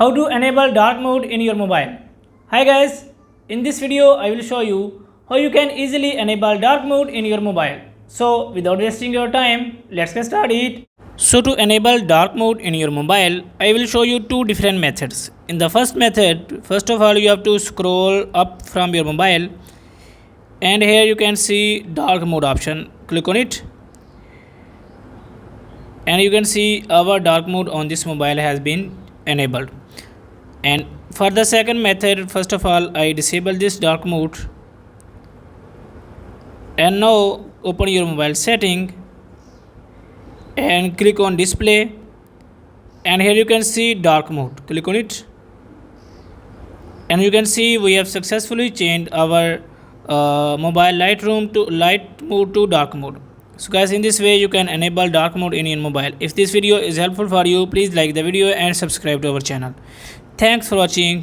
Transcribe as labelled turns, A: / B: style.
A: How to enable dark mode in your mobile. Hi guys, in this video I will show you how you can easily enable dark mode in your mobile. So without wasting your time, let's get started. So to enable dark mode in your mobile, I will show you two different methods. In the first method, first of all you have to scroll up from your mobile and here you can see dark mode option. Click on it and you can see our dark mode on this mobile has been enabled. And for the second method, first of all I disable this dark mode and now open your mobile setting and click on display and here you can see dark mode. Click on it and you can see we have successfully changed our mobile light mode to dark mode. So guys, in this way you can enable dark mode in your mobile. If this video is helpful for you, please like the video and subscribe to our channel. Thanks for watching.